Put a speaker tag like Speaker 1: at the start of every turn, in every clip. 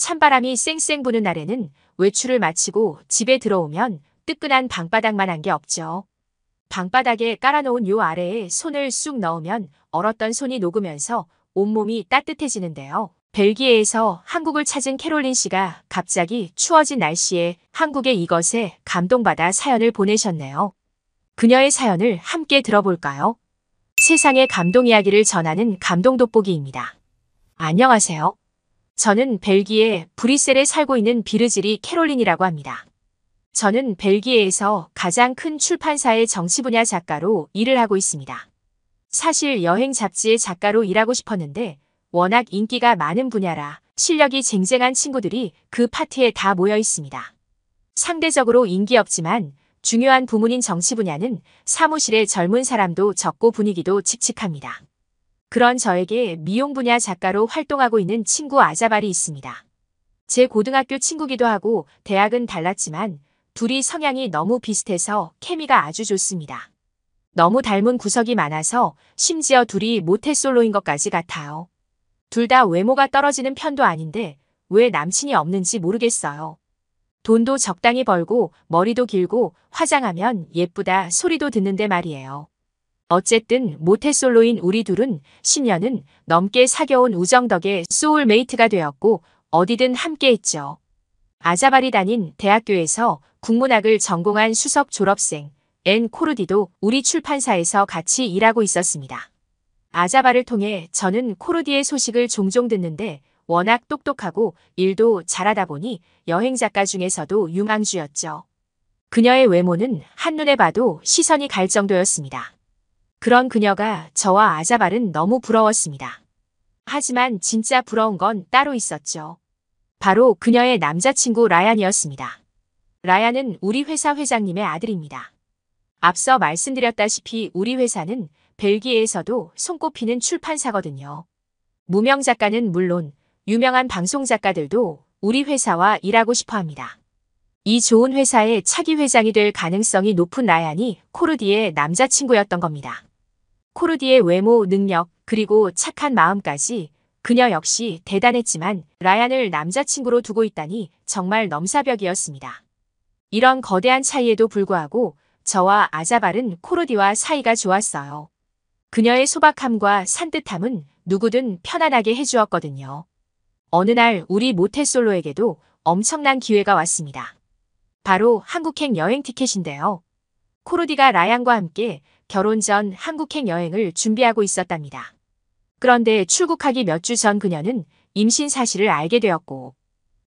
Speaker 1: 찬바람이 쌩쌩 부는 날에는 외출을 마치고 집에 들어오면 뜨끈한 방바닥만 한 게 없죠. 방바닥에 깔아놓은 요 아래에 손을 쑥 넣으면 얼었던 손이 녹으면서 온몸이 따뜻해지는데요. 벨기에에서 한국을 찾은 캐롤린 씨가 갑자기 추워진 날씨에 한국의 이것에 감동받아 사연을 보내셨네요. 그녀의 사연을 함께 들어볼까요? 세상의 감동 이야기를 전하는 감동 돋보기입니다. 안녕하세요. 저는 벨기에 브뤼셀에 살고 있는 비르지리 캐롤린이라고 합니다. 저는 벨기에에서 가장 큰 출판사의 정치 분야 작가로 일을 하고 있습니다. 사실 여행 잡지의 작가로 일하고 싶었는데 워낙 인기가 많은 분야라 실력이 쟁쟁한 친구들이 그 파티에 다 모여 있습니다. 상대적으로 인기 없지만 중요한 부문인 정치 분야는 사무실에 젊은 사람도 적고 분위기도 칙칙합니다. 그런 저에게 미용 분야 작가로 활동하고 있는 친구 아자발이 있습니다. 제 고등학교 친구기도 하고 대학은 달랐지만 둘이 성향이 너무 비슷해서 케미가 아주 좋습니다. 너무 닮은 구석이 많아서 심지어 둘이 모태솔로인 것까지 같아요. 둘 다 외모가 떨어지는 편도 아닌데 왜 남친이 없는지 모르겠어요. 돈도 적당히 벌고 머리도 길고 화장하면 예쁘다 소리도 듣는데 말이에요. 어쨌든 모태솔로인 우리 둘은 10년은 넘게 사귀어온 우정 덕에 소울메이트가 되었고 어디든 함께했죠. 아자발이 다닌 대학교에서 국문학을 전공한 수석 졸업생 앤 코르디도 우리 출판사에서 같이 일하고 있었습니다. 아자발을 통해 저는 코르디의 소식을 종종 듣는데 워낙 똑똑하고 일도 잘하다 보니 여행 작가 중에서도 유망주였죠. 그녀의 외모는 한눈에 봐도 시선이 갈 정도였습니다. 그런 그녀가 저와 아자발은 너무 부러웠습니다. 하지만 진짜 부러운 건 따로 있었죠. 바로 그녀의 남자친구 라얀이었습니다. 라얀은 우리 회사 회장님의 아들입니다. 앞서 말씀드렸다시피 우리 회사는 벨기에에서도 손꼽히는 출판사거든요. 무명 작가는 물론 유명한 방송 작가들도 우리 회사와 일하고 싶어 합니다. 이 좋은 회사의 차기 회장이 될 가능성이 높은 라얀이 코르디의 남자친구였던 겁니다. 코르디의 외모, 능력, 그리고 착한 마음까지 그녀 역시 대단했지만 라얀을 남자친구로 두고 있다니 정말 넘사벽이었습니다. 이런 거대한 차이에도 불구하고 저와 아자발은 코르디와 사이가 좋았어요. 그녀의 소박함과 산뜻함은 누구든 편안하게 해주었거든요. 어느 날 우리 모태솔로에게도 엄청난 기회가 왔습니다. 바로 한국행 여행 티켓인데요. 코르디가 라얀과 함께 결혼 전 한국행 여행을 준비하고 있었답니다. 그런데 출국하기 몇 주 전 그녀는 임신 사실을 알게 되었고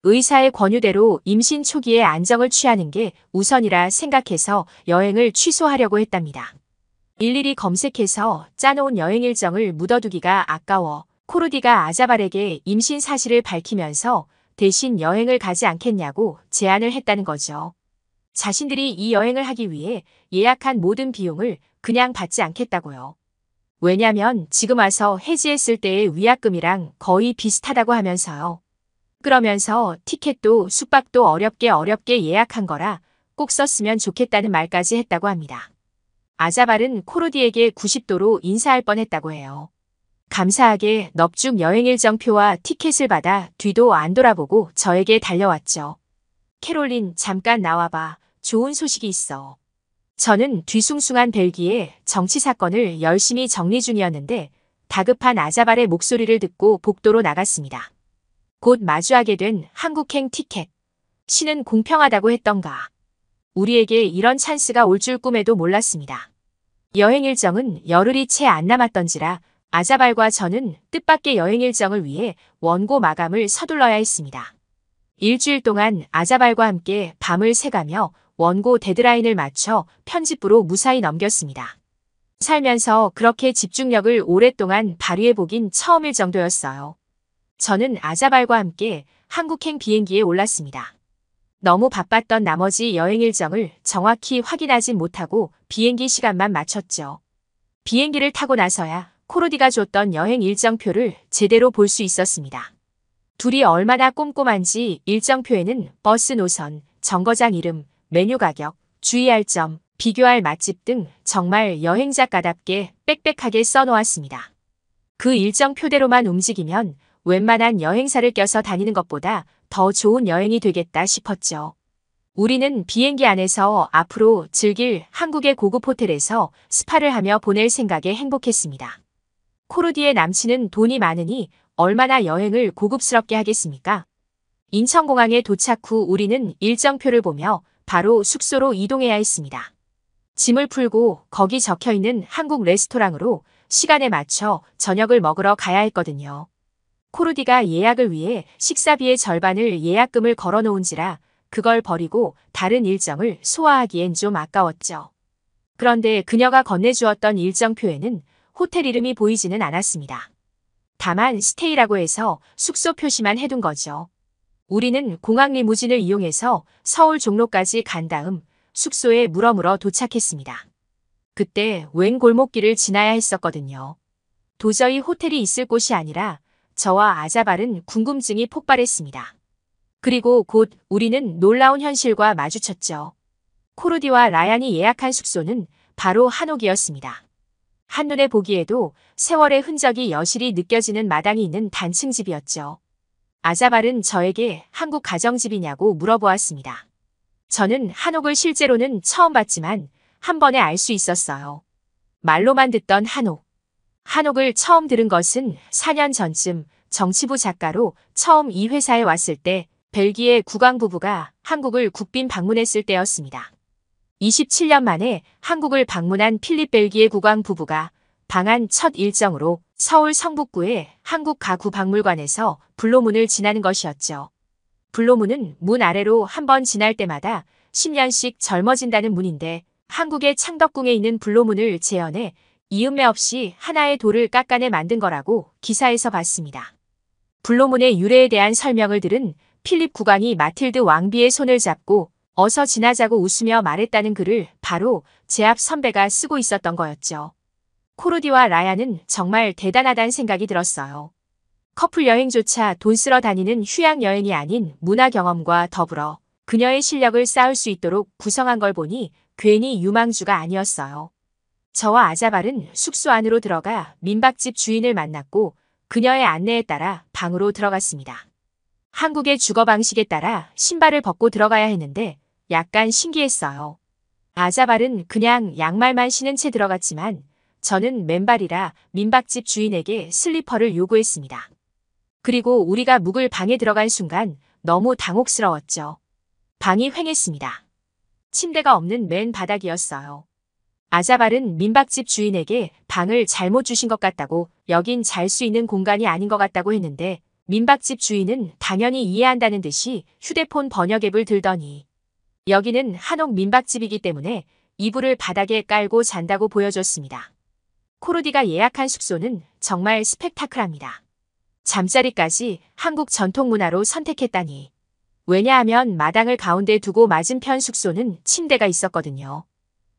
Speaker 1: 의사의 권유대로 임신 초기에 안정을 취하는 게 우선이라 생각해서 여행을 취소하려고 했답니다. 일일이 검색해서 짜놓은 여행 일정을 묻어두기가 아까워 코르디가 아자발에게 임신 사실을 밝히면서 대신 여행을 가지 않겠냐고 제안을 했다는 거죠. 자신들이 이 여행을 하기 위해 예약한 모든 비용을 그냥 받지 않겠다고요. 왜냐면 지금 와서 해지했을 때의 위약금이랑 거의 비슷하다고 하면서요. 그러면서 티켓도 숙박도 어렵게 예약한 거라 꼭 썼으면 좋겠다는 말까지 했다고 합니다. 아자발은 코르디에게 90도로 인사할 뻔했다고 해요. 감사하게 넙죽 여행 일정표와 티켓을 받아 뒤도 안 돌아보고 저에게 달려왔죠. 캐롤린, 잠깐 나와봐. 좋은 소식이 있어. 저는 뒤숭숭한 벨기에 정치 사건을 열심히 정리 중이었는데 다급한 아자발의 목소리를 듣고 복도로 나갔습니다. 곧 마주하게 된 한국행 티켓. 신은 공평하다고 했던가. 우리에게 이런 찬스가 올 줄 꿈에도 몰랐습니다. 여행 일정은 열흘이 채 안 남았던지라 아자발과 저는 뜻밖의 여행 일정을 위해 원고 마감을 서둘러야 했습니다. 일주일 동안 아자발과 함께 밤을 새가며 원고 데드라인을 맞춰 편집부로 무사히 넘겼습니다. 살면서 그렇게 집중력을 오랫동안 발휘해보긴 처음일 정도였어요. 저는 아자발과 함께 한국행 비행기에 올랐습니다. 너무 바빴던 나머지 여행 일정을 정확히 확인하진 못하고 비행기 시간만 맞췄죠. 비행기를 타고 나서야 코르디가 줬던 여행 일정표를 제대로 볼 수 있었습니다. 둘이 얼마나 꼼꼼한지 일정표에는 버스 노선, 정거장 이름, 메뉴 가격, 주의할 점, 비교할 맛집 등 정말 여행작가답게 빽빽하게 써놓았습니다. 그 일정표대로만 움직이면 웬만한 여행사를 껴서 다니는 것보다 더 좋은 여행이 되겠다 싶었죠. 우리는 비행기 안에서 앞으로 즐길 한국의 고급 호텔에서 스파를 하며 보낼 생각에 행복했습니다. 코르디의 남친은 돈이 많으니 얼마나 여행을 고급스럽게 하겠습니까? 인천공항에 도착 후 우리는 일정표를 보며 바로 숙소로 이동해야 했습니다. 짐을 풀고 거기 적혀있는 한국 레스토랑으로 시간에 맞춰 저녁을 먹으러 가야 했거든요. 코르디가 예약을 위해 식사비의 절반을 예약금을 걸어놓은지라 그걸 버리고 다른 일정을 소화하기엔 좀 아까웠죠. 그런데 그녀가 건네주었던 일정표에는 호텔 이름이 보이지는 않았습니다. 다만 스테이라고 해서 숙소 표시만 해둔 거죠. 우리는 공항 리무진을 이용해서 서울 종로까지 간 다음 숙소에 물어물어 도착했습니다. 그때 웬 골목길을 지나야 했었거든요. 도저히 호텔이 있을 곳이 아니라 저와 아자발은 궁금증이 폭발했습니다. 그리고 곧 우리는 놀라운 현실과 마주쳤죠. 코르디와 라얀이 예약한 숙소는 바로 한옥이었습니다. 한눈에 보기에도 세월의 흔적이 여실히 느껴지는 마당이 있는 단층 집이었죠. 아자발은 저에게 한국 가정집이냐고 물어보았습니다. 저는 한옥을 실제로는 처음 봤지만 한 번에 알 수 있었어요. 말로만 듣던 한옥. 한옥을 처음 들은 것은 4년 전쯤 정치부 작가로 처음 이 회사에 왔을 때 벨기에 국왕 부부가 한국을 국빈 방문했을 때였습니다. 27년 만에 한국을 방문한 필립 벨기에 국왕 부부가 방한 첫 일정으로 서울 성북구의 한국 가구 박물관에서 불로문을 지나는 것이었죠. 불로문은 문 아래로 한 번 지날 때마다 10년씩 젊어진다는 문인데 한국의 창덕궁에 있는 불로문을 재현해 이음매 없이 하나의 돌을 깎아내 만든 거라고 기사에서 봤습니다. 불로문의 유래에 대한 설명을 들은 필립 국왕이 마틸드 왕비의 손을 잡고 어서 지나자고 웃으며 말했다는 글을 바로 제 앞 선배가 쓰고 있었던 거였죠. 코르디와 라얀은 정말 대단하다는 생각이 들었어요. 커플 여행조차 돈 쓰러 다니는 휴양 여행이 아닌 문화 경험과 더불어 그녀의 실력을 쌓을 수 있도록 구성한 걸 보니 괜히 유망주가 아니었어요. 저와 아자발은 숙소 안으로 들어가 민박집 주인을 만났고 그녀의 안내에 따라 방으로 들어갔습니다. 한국의 주거 방식에 따라 신발을 벗고 들어가야 했는데 약간 신기했어요. 아자발은 그냥 양말만 신은 채 들어갔지만 저는 맨발이라 민박집 주인에게 슬리퍼를 요구했습니다. 그리고 우리가 묵을 방에 들어간 순간 너무 당혹스러웠죠. 방이 휑했습니다. 침대가 없는 맨 바닥이었어요. 아자발은 민박집 주인에게 방을 잘못 주신 것 같다고 여긴 잘 수 있는 공간이 아닌 것 같다고 했는데 민박집 주인은 당연히 이해한다는 듯이 휴대폰 번역 앱을 들더니 여기는 한옥 민박집이기 때문에 이불을 바닥에 깔고 잔다고 보여줬습니다. 코르디가 예약한 숙소는 정말 스펙타클합니다. 잠자리까지 한국 전통 문화로 선택했다니. 왜냐하면 마당을 가운데 두고 맞은편 숙소는 침대가 있었거든요.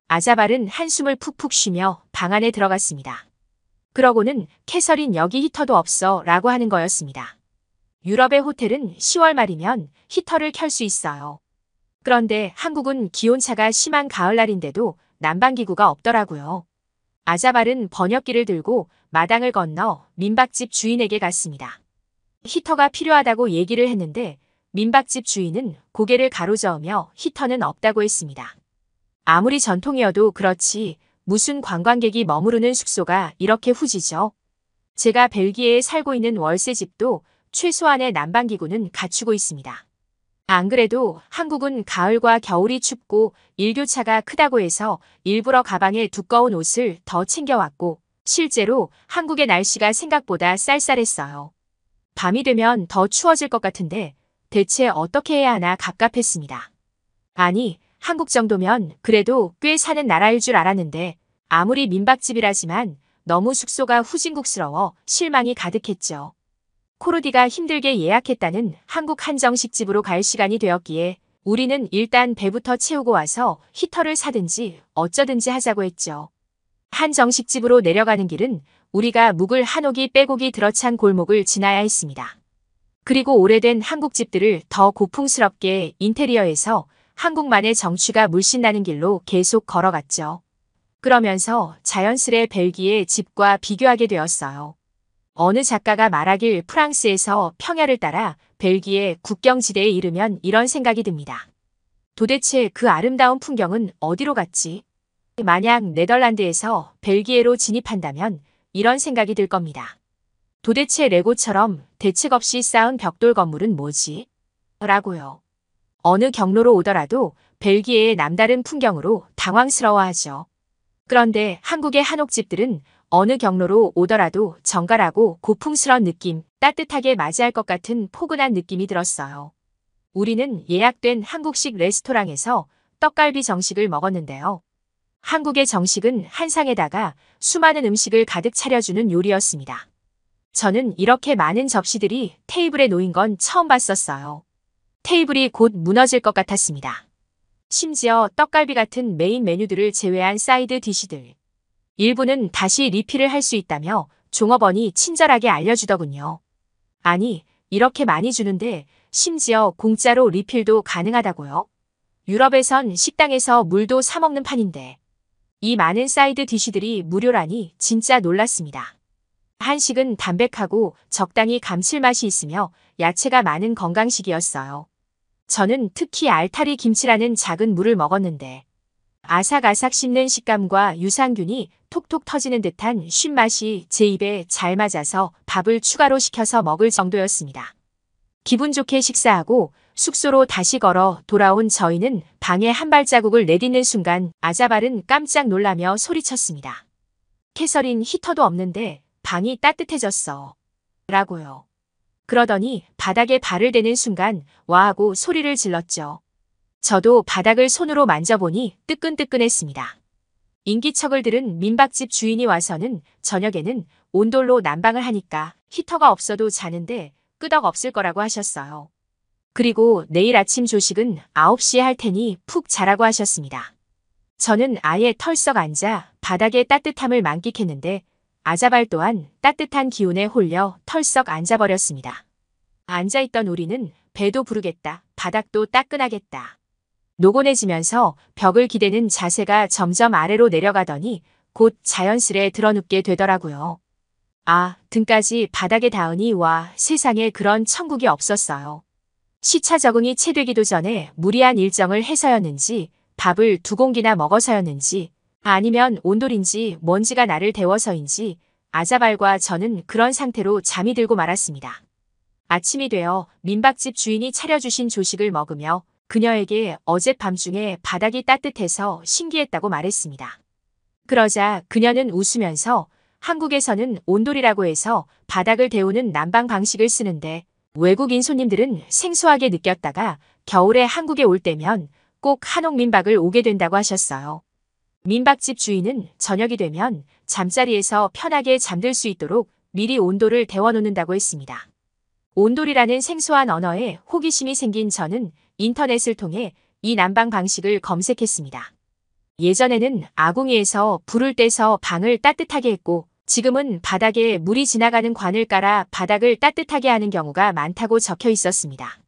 Speaker 1: 아자발은 한숨을 푹푹 쉬며 방 안에 들어갔습니다. 그러고는 캐서린 여기 히터도 없어 라고 하는 거였습니다. 유럽의 호텔은 10월 말이면 히터를 켤 수 있어요. 그런데 한국은 기온차가 심한 가을날인데도 난방기구가 없더라고요. 아자발은 번역기를 들고 마당을 건너 민박집 주인에게 갔습니다. 히터가 필요하다고 얘기를 했는데 민박집 주인은 고개를 가로저으며 히터는 없다고 했습니다. 아무리 전통이어도 그렇지 무슨 관광객이 머무르는 숙소가 이렇게 후지죠. 제가 벨기에에 살고 있는 월세집도 최소한의 난방기구는 갖추고 있습니다. 안 그래도 한국은 가을과 겨울이 춥고 일교차가 크다고 해서 일부러 가방에 두꺼운 옷을 더 챙겨왔고 실제로 한국의 날씨가 생각보다 쌀쌀했어요. 밤이 되면 더 추워질 것 같은데 대체 어떻게 해야 하나 갑갑했습니다. 아니, 한국 정도면 그래도 꽤 사는 나라일 줄 알았는데 아무리 민박집이라지만 너무 숙소가 후진국스러워 실망이 가득했죠. 코르디가 힘들게 예약했다는 한국 한정식집으로 갈 시간이 되었기에 우리는 일단 배부터 채우고 와서 히터를 사든지 어쩌든지 하자고 했죠. 한정식집으로 내려가는 길은 우리가 묵을 한옥이 빼곡이 들어찬 골목을 지나야 했습니다. 그리고 오래된 한국집들을 더 고풍스럽게 인테리어해서 한국만의 정취가 물씬 나는 길로 계속 걸어갔죠. 그러면서 자연스레 벨기에 집과 비교하게 되었어요. 어느 작가가 말하길 프랑스에서 평야를 따라 벨기에 국경지대에 이르면 이런 생각이 듭니다. 도대체 그 아름다운 풍경은 어디로 갔지? 만약 네덜란드에서 벨기에로 진입한다면 이런 생각이 들 겁니다. 도대체 레고처럼 대책 없이 쌓은 벽돌 건물은 뭐지? 라고요. 어느 경로로 오더라도 벨기에의 남다른 풍경으로 당황스러워하죠. 그런데 한국의 한옥집들은 어느 경로로 오더라도 정갈하고 고풍스러운 느낌, 따뜻하게 맞이할 것 같은 포근한 느낌이 들었어요. 우리는 예약된 한국식 레스토랑에서 떡갈비 정식을 먹었는데요. 한국의 정식은 한 상에다가 수많은 음식을 가득 차려주는 요리였습니다. 저는 이렇게 많은 접시들이 테이블에 놓인 건 처음 봤었어요. 테이블이 곧 무너질 것 같았습니다. 심지어 떡갈비 같은 메인 메뉴들을 제외한 사이드 디시들. 일부는 다시 리필을 할 수 있다며 종업원이 친절하게 알려주더군요. 아니, 이렇게 많이 주는데 심지어 공짜로 리필도 가능하다고요? 유럽에선 식당에서 물도 사 먹는 판인데 이 많은 사이드 디시들이 무료라니 진짜 놀랐습니다. 한식은 담백하고 적당히 감칠맛이 있으며 야채가 많은 건강식이었어요. 저는 특히 알타리 김치라는 작은 물을 먹었는데 아삭아삭 씹는 식감과 유산균이 톡톡 터지는 듯한 쉰맛이 제 입에 잘 맞아서 밥을 추가로 시켜서 먹을 정도였습니다. 기분 좋게 식사하고 숙소로 다시 걸어 돌아온 저희는 방에 한 발자국을 내딛는 순간 아자발은 깜짝 놀라며 소리쳤습니다. 캐서린, 히터도 없는데 방이 따뜻해졌어. 라고요. 그러더니 바닥에 발을 대는 순간 와 하고 소리를 질렀죠. 저도 바닥을 손으로 만져보니 뜨끈뜨끈했습니다. 인기척을 들은 민박집 주인이 와서는 저녁에는 온돌로 난방을 하니까 히터가 없어도 자는데 끄덕 없을 거라고 하셨어요. 그리고 내일 아침 조식은 9시에 할 테니 푹 자라고 하셨습니다. 저는 아예 털썩 앉아 바닥의 따뜻함을 만끽했는데 아자발 또한 따뜻한 기운에 홀려 털썩 앉아버렸습니다. 앉아있던 우리는 배도 부르겠다, 바닥도 따끈하겠다. 노곤해지면서 벽을 기대는 자세가 점점 아래로 내려가더니 곧 자연스레 드러눕게 되더라고요. 아, 등까지 바닥에 닿으니 와, 세상에 그런 천국이 없었어요. 시차 적응이 채 되기도 전에 무리한 일정을 해서였는지 밥을 2공기나 먹어서였는지 아니면 온돌인지 먼지가 나를 데워서인지 아자발과 저는 그런 상태로 잠이 들고 말았습니다. 아침이 되어 민박집 주인이 차려주신 조식을 먹으며 그녀에게 어젯밤중에 바닥이 따뜻해서 신기했다고 말했습니다. 그러자 그녀는 웃으면서 한국에서는 온돌이라고 해서 바닥을 데우는 난방 방식을 쓰는데 외국인 손님들은 생소하게 느꼈다가 겨울에 한국에 올 때면 꼭 한옥 민박을 오게 된다고 하셨어요. 민박집 주인은 저녁이 되면 잠자리에서 편하게 잠들 수 있도록 미리 온돌을 데워놓는다고 했습니다. 온돌이라는 생소한 언어에 호기심이 생긴 저는 인터넷을 통해 이 난방 방식을 검색했습니다. 예전에는 아궁이에서 불을 떼서 방을 따뜻하게 했고 지금은 바닥에 물이 지나가는 관을 깔아 바닥을 따뜻하게 하는 경우가 많다고 적혀 있었습니다.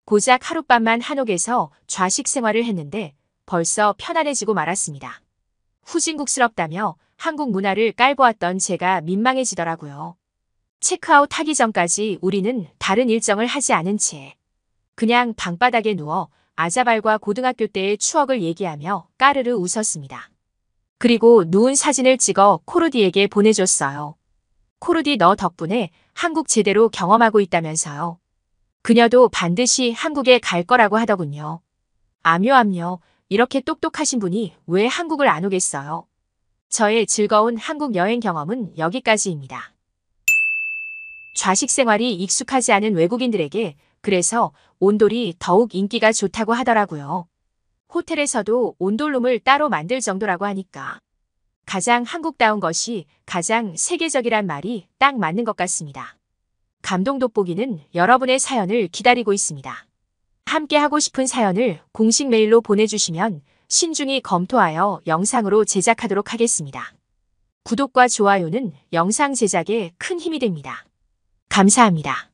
Speaker 1: 고작 하룻밤만 한옥에서 좌식 생활을 했는데 벌써 편안해지고 말았습니다. 후진국스럽다며 한국 문화를 깔보았던 제가 민망해지더라고요. 체크아웃 하기 전까지 우리는 다른 일정을 하지 않은 채 그냥 방바닥에 누워 아자발과 고등학교 때의 추억을 얘기하며 까르르 웃었습니다. 그리고 누운 사진을 찍어 코르디에게 보내줬어요. 코르디 너 덕분에 한국 제대로 경험하고 있다면서요. 그녀도 반드시 한국에 갈 거라고 하더군요. 암요. 이렇게 똑똑하신 분이 왜 한국을 안 오겠어요? 저의 즐거운 한국 여행 경험은 여기까지입니다. 좌식 생활이 익숙하지 않은 외국인들에게 그래서 온돌이 더욱 인기가 좋다고 하더라고요. 호텔에서도 온돌룸을 따로 만들 정도라고 하니까 가장 한국다운 것이 가장 세계적이란 말이 딱 맞는 것 같습니다. 감동 돋보기는 여러분의 사연을 기다리고 있습니다. 함께 하고 싶은 사연을 공식 메일로 보내주시면 신중히 검토하여 영상으로 제작하도록 하겠습니다. 구독과 좋아요는 영상 제작에 큰 힘이 됩니다. 감사합니다.